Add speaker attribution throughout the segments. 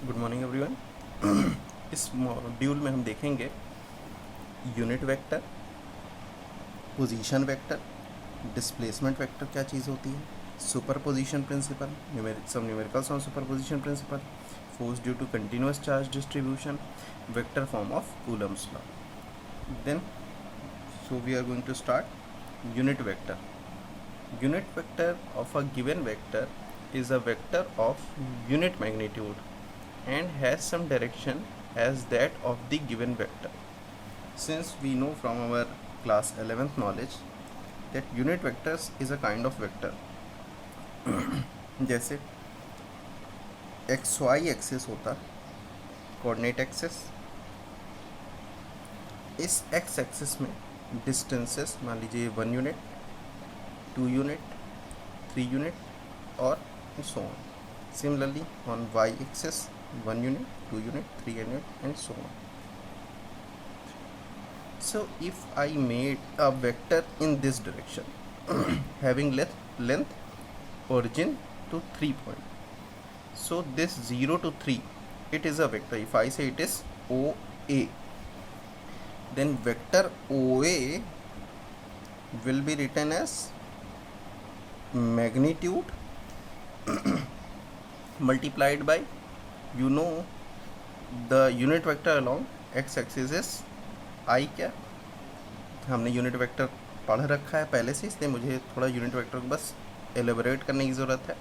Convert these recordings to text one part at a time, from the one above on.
Speaker 1: Good morning everyone. इस module में हम देखेंगे unit vector, position vector, displacement vector क्या चीज़ होती है, superposition principle, some numericals on superposition principle, force due to continuous charge distribution, vector form of Coulomb's law. Then so we are going to start unit vector. Unit vector of a given vector is a vector of unit magnitude and has some direction as that of the given vector. Since we know from our class 11th knowledge that unit vectors is a kind of vector जैसे xy axis होता, coordinate axis, इस x axis में distances मान लीजिए 1 unit, 2 unit, 3 unit और so on. Similarly on y axis 1 unit, 2 unit, 3 unit and so on. So if I made a vector in this direction having length origin to 3 point, so this 0 to 3 it is a vector. If I say it is OA, then vector OA will be written as magnitude multiplied by, you know, the unit vector along x axis is I क्या, हमने unit vector पढ़ रखा है पहले से, इसलिए मुझे थोड़ा यूनिट वेक्टर को बस एलेबोरेट करने की ज़रूरत है।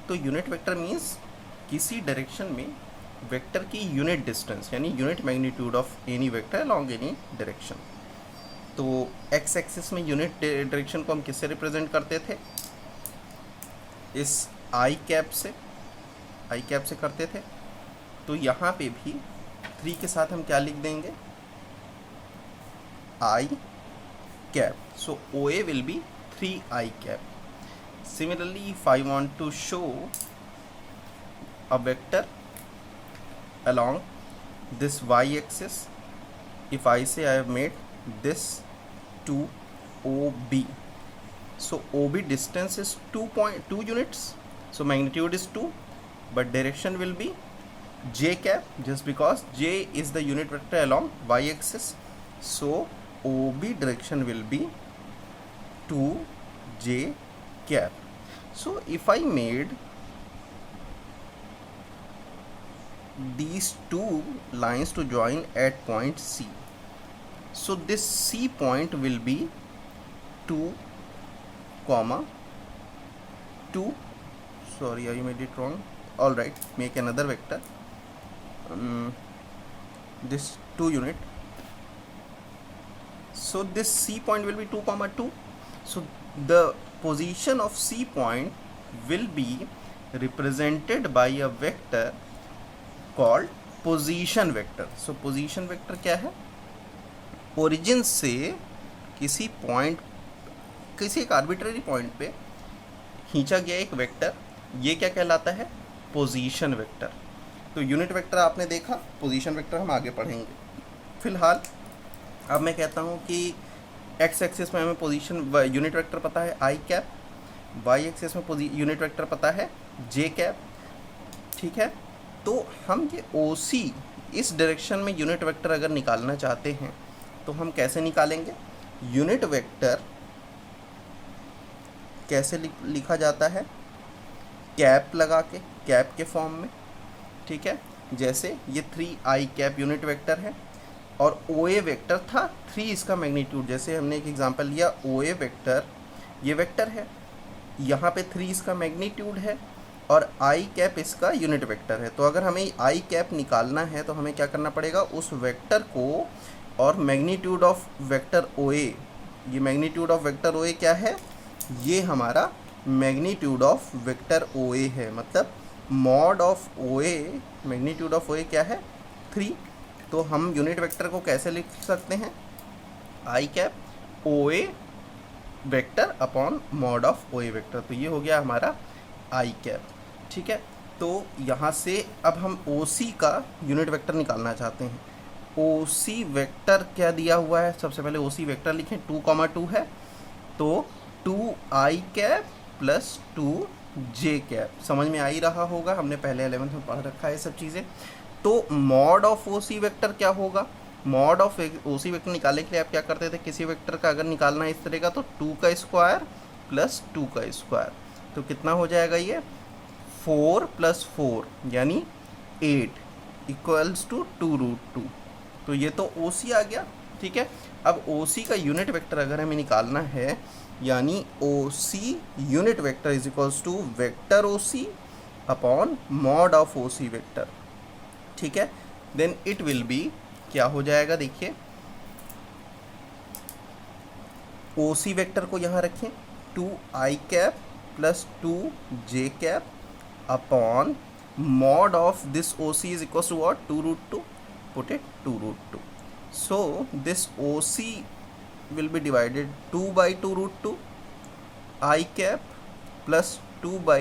Speaker 1: तो यूनिट वेक्टर मीन्स किसी डायरेक्शन में वेक्टर की यूनिट डिस्टेंस यानी unit magnitude of any vector along any direction. तो एक्स एक्सिस में यूनिट डायरेक्शन को हम किससे रिप्रेजेंट करते थे? इस आई कैप से करते थे। तो यहाँ पे भी 3 के साथ हम क्या लिख देंगे? I cap. So O A will be 3i cap. Similarly, if I want to show a vector along this y-axis, if I say I have made this to OB, so OB distance is 2 units, so magnitude is 2, but direction will be j cap, just because j is the unit vector along y-axis, so OB direction will be 2j cap. So if I made these two lines to join at point C, so this C point will be 2, 2. Sorry, I made it wrong. All right, make another vector. This 2 unit. So this C point will be 2, 2. So the position of C point will be represented by a vector called position vector. So position vector क्या है? Origin से किसी point, किसी एक arbitrary point पे खींचा गया एक वेक्टर, ये क्या कहलाता है? Position vector. तो यूनिट वेक्टर आपने देखा, पोजीशन वेक्टर हम आगे पढ़ेंगे. फिलहाल अब मैं कहता हूँ कि एक्स एक्सिस में हमें पोजीशन यूनिट वेक्टर पता है आई कैप, वाई एक्सिस में यूनिट वेक्टर पता है जे कैप. ठीक है, तो हम ये ओ सी इस डायरेक्शन में यूनिट वेक्टर अगर निकालना चाहते हैं तो हम कैसे निकालेंगे? यूनिट वेक्टर कैसे लिखा जाता है? कैप लगा के, कैप के फॉर्म में. ठीक है, जैसे ये 3i कैप यूनिट वेक्टर है और ओ ए वेक्टर था 3 इसका मैग्नीट्यूड. जैसे हमने एक एग्जांपल लिया, ओ ए वेक्टर ये वेक्टर है, यहाँ पे 3 इसका मैग्नीट्यूड है और आई कैप इसका यूनिट वेक्टर है. तो अगर हमें आई कैप निकालना है तो हमें क्या करना पड़ेगा? उस वेक्टर को और magnitude of vector O A, ये magnitude of vector O A क्या है? ये हमारा magnitude of vector O A है. मतलब mod of O A, magnitude of O A क्या है? 3. तो हम यूनिट वेक्टर को कैसे लिख सकते हैं? I cap O A vector upon mod of O A vector. तो ये हो गया हमारा आई कैप. ठीक है, तो यहाँ से अब हम ओ सी का यूनिट वेक्टर निकालना चाहते हैं. ओ सी वेक्टर क्या दिया हुआ है? सबसे पहले ओ सी वेक्टर लिखें, 2, 2 है, तो 2i कैप प्लस 2 जे कैप। समझ में आ ही रहा होगा, हमने पहले 11th में पढ़ रखा है सब चीज़ें। तो mod of O C vector क्या होगा? Mod of O C vector निकालने के लिए आप क्या करते थे, किसी वेक्टर का अगर निकालना है इस तरह का, तो 2 का स्क्वायर प्लस 2 का स्क्वायर, तो कितना हो जाएगा ये 4 + 4 यानी 8 इक्वल्स टू 2√2। तो ये तो ओ सी आ गया, ठीक है। अब ओ सी का यूनिट वेक्टर अगर हमें निकालना है, यानी O C unit vector is equals to vector O C upon mod of O C vector, ठीक है। देन इट विल बी, क्या हो जाएगा देखिए, ओ सी वेक्टर को यहाँ रखें 2i cap plus 2j cap upon mod of this OC is equals to what? 2√2. Put it 2√2. So this OC will be divided 2 by 2√2 I cap plus 2 by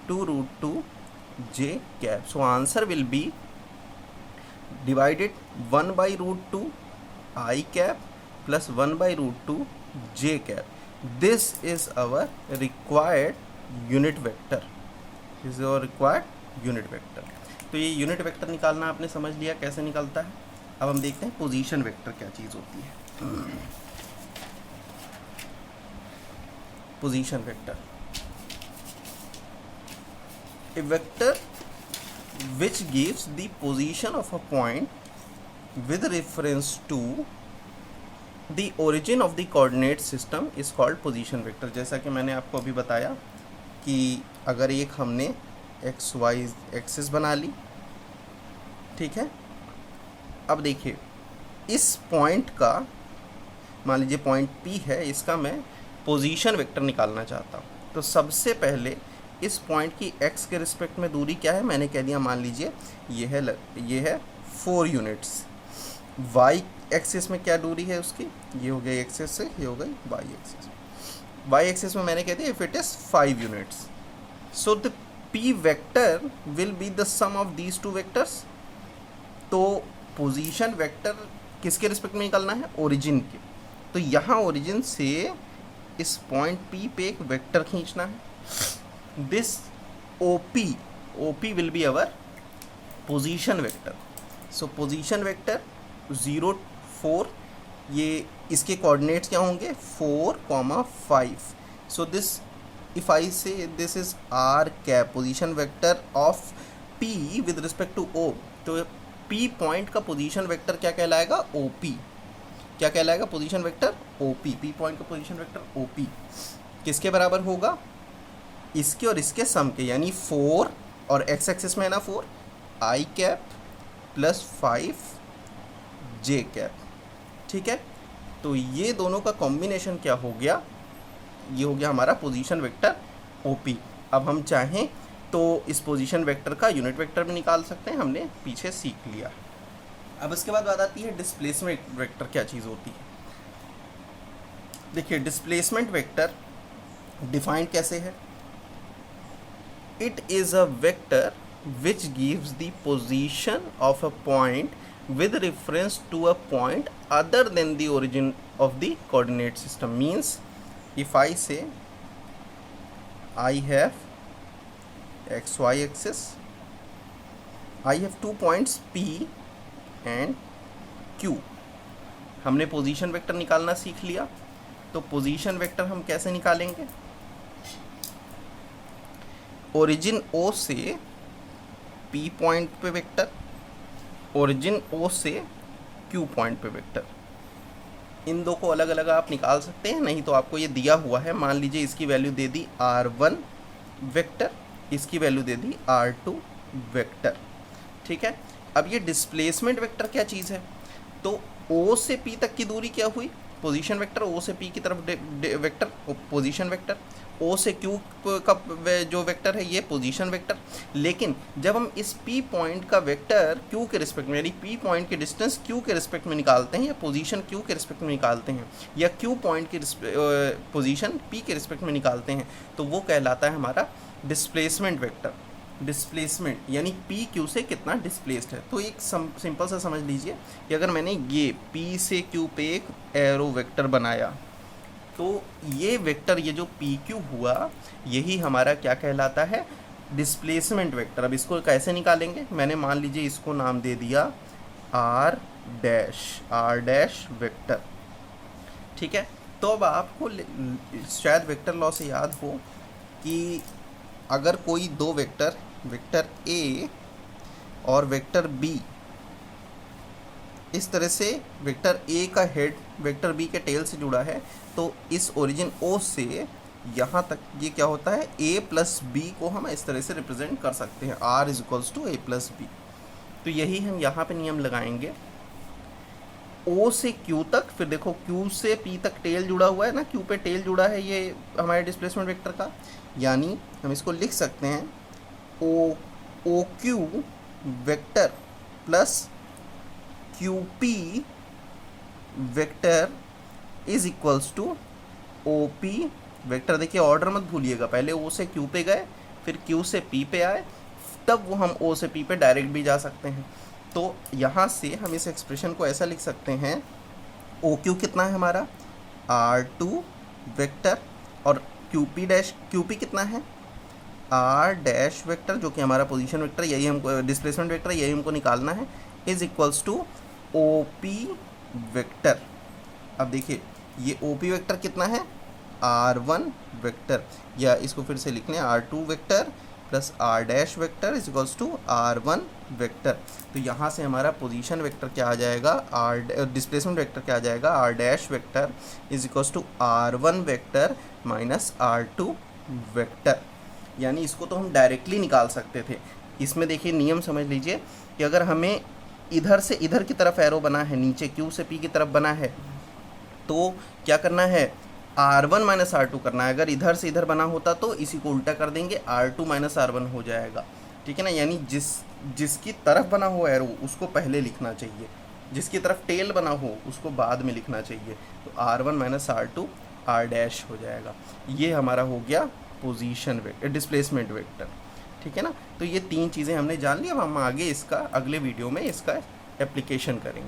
Speaker 1: 2√2 j cap. So answer will be divided 1 by √2 I cap plus 1 by √2 j cap. This is our required unit vector. This is our required unit vector. तो ये unit vector निकालना आपने समझ लिया कैसे निकलता है। अब हम देखते हैं पोजीशन वेक्टर क्या चीज़ होती है। Position vector, a vector which gives the position of a point with reference to the origin of the coordinate system is called position vector. जैसा कि मैंने आपको अभी बताया कि अगर एक हमने एक्स वाई एक्सिस बना ली, ठीक है। अब देखिए इस पॉइंट का, मान लीजिए पॉइंट P है, इसका मैं पोजीशन वेक्टर निकालना चाहता हूँ। तो सबसे पहले इस पॉइंट की x के रिस्पेक्ट में दूरी क्या है, मैंने कह दिया, मान लीजिए ये है 4 यूनिट्स। y एक्सिस में क्या दूरी है उसकी, ये हो गई एक्सिस से, ये हो गई y एक्सिस। y एक्सिस में मैंने कह दिया if it is 5 units, so the P vector will be the sum of these two vectors. तो पोजीशन वेक्टर किसके रिस्पेक्ट में निकालना है, ओरिजिन के। तो यहाँ ओरिजिन से इस पॉइंट P पे एक वेक्टर खींचना है। This OP will be our position vector. So position vector 0 4, ये इसके कोऑर्डिनेट्स क्या होंगे 4, 5। So this if I say this is r cap position vector of P with respect to O, तो P point का position vector क्या कहलाएगा, OP। क्या कहलाएगा, position vector OP। P point का पोजीशन वेक्टर OP किसके बराबर होगा, इसके और इसके सम के, यानी 4 और x एक्सिस में है ना 4 I cap plus 5 j cap, ठीक है। तो ये दोनों का कॉम्बिनेशन क्या हो गया, ये हो गया हमारा पोजीशन वेक्टर OP। अब हम चाहें तो इस पोजीशन वेक्टर का यूनिट वेक्टर भी निकाल सकते हैं, हमने पीछे सीख लिया। अब इसके बाद बात आती है डिस्प्लेसमेंट वेक्टर क्या चीज़ होती है। देखिए डिस्प्लेसमेंट वेक्टर डिफाइंड कैसे है, it is a vector which gives the position of a point with reference to a point other than the origin of the coordinate system. Means if I say I have xy axis, I have 2 points P and Q। हमने position vector निकालना सीख लिया। तो position vector हम कैसे निकालेंगे, origin O से P point पे वेक्टर, ओरिजिन O से Q पॉइंट पे वेक्टर। इन दो को अलग अलग आप निकाल सकते हैं, नहीं तो आपको ये दिया हुआ है, मान लीजिए इसकी वैल्यू दे दी r1 वेक्टर, इसकी वैल्यू दे दी r2 वेक्टर, ठीक है। अब ये डिस्प्लेसमेंट वेक्टर क्या चीज़ है, तो O से P तक की दूरी क्या हुई, पोजीशन वेक्टर, O से P की तरफ वेक्टर पोजीशन वेक्टर, O से Q का जो वेक्टर है ये पोजीशन वेक्टर। लेकिन जब हम इस P पॉइंट का वेक्टर Q के रिस्पेक्ट में, यानी P पॉइंट के डिस्टेंस Q के रिस्पेक्ट में निकालते हैं, या पोजीशन Q के रिस्पेक्ट में निकालते हैं, या Q पॉइंट की पोजीशन P के रिस्पेक्ट में निकालते हैं, तो वो कहलाता है हमारा डिस्प्लेसमेंट वेक्टर। डिस्प्लेसमेंट यानी P Q से कितना डिस्प्लेस्ड है। तो एक सिंपल सा समझ लीजिए कि अगर मैंने ये P से Q पे एक एरो वेक्टर बनाया, तो ये वेक्टर, ये जो पी क्यू हुआ, यही हमारा क्या कहलाता है, डिस्प्लेसमेंट वेक्टर। अब इसको कैसे निकालेंगे, मैंने मान लीजिए इसको नाम दे दिया आर डैश वेक्टर, ठीक है। तो अब आपको शायद वेक्टर लॉ से याद हो कि अगर कोई दो वेक्टर ए और वेक्टर बी, इस तरह से वेक्टर ए का हेड वेक्टर बी के टेल से जुड़ा है, तो इस ओरिजिन ओ से यहाँ तक ये क्या होता है, ए प्लस बी को हम इस तरह से रिप्रेजेंट कर सकते हैं, R is equals to A plus B. तो यही हम यहाँ पे नियम लगाएंगे, ओ से क्यू तक, फिर देखो क्यू से पी तक टेल जुड़ा हुआ है ना, क्यू पे टेल जुड़ा है ये हमारे डिस्प्लेसमेंट वेक्टर का, यानी हम इसको लिख सकते हैं O Q vector plus Q P vector is equals to O P vector. देखिए ऑर्डर मत भूलिएगा, पहले ओ से क्यू पे गए, फिर क्यू से पी पे आए, तब वो हम ओ से पी पे डायरेक्ट भी जा सकते हैं। तो यहाँ से हम इस एक्सप्रेशन को ऐसा लिख सकते हैं, ओ क्यू कितना है हमारा R2 वेक्टर, और क्यू पी कितना है R डैश वेक्टर, जो कि हमारा पोजीशन वेक्टर, यही हमको डिस्प्लेसमेंट वेक्टर, यही हमको निकालना है, is equals to O P vector. अब देखिए ये ओ पी वेक्टर कितना है R1 वेक्टर, या इसको फिर से लिख लें R2 vector plus R dash vector is equals to R1 vector. तो यहाँ से हमारा पोजीशन वेक्टर क्या आ जाएगा, डिस्प्लेसमेंट वेक्टर क्या आ जाएगा, R dash vector is equals to R1 vector minus R2 vector. यानी इसको तो हम डायरेक्टली निकाल सकते थे। इसमें देखिए नियम समझ लीजिए कि अगर हमें इधर से इधर की तरफ एरो बना है, नीचे Q से P की तरफ बना है, तो क्या करना है, R1 माइनस R2 करना है। अगर इधर से इधर बना होता तो इसी को उल्टा कर देंगे, R2 माइनस R1 हो जाएगा, ठीक है ना। यानी जिसकी तरफ बना हो एरो उसको पहले लिखना चाहिए, जिसकी तरफ टेल बना हो उसको बाद में लिखना चाहिए। तो R1 minus R2 R dash हो जाएगा। ये हमारा हो गया पोजीशन वेक्टर, डिस्प्लेसमेंट वेक्टर, ठीक है ना। तो ये तीन चीज़ें हमने जान ली। अब हम आगे इसका अगले वीडियो में इसका एप्लीकेशन करेंगे।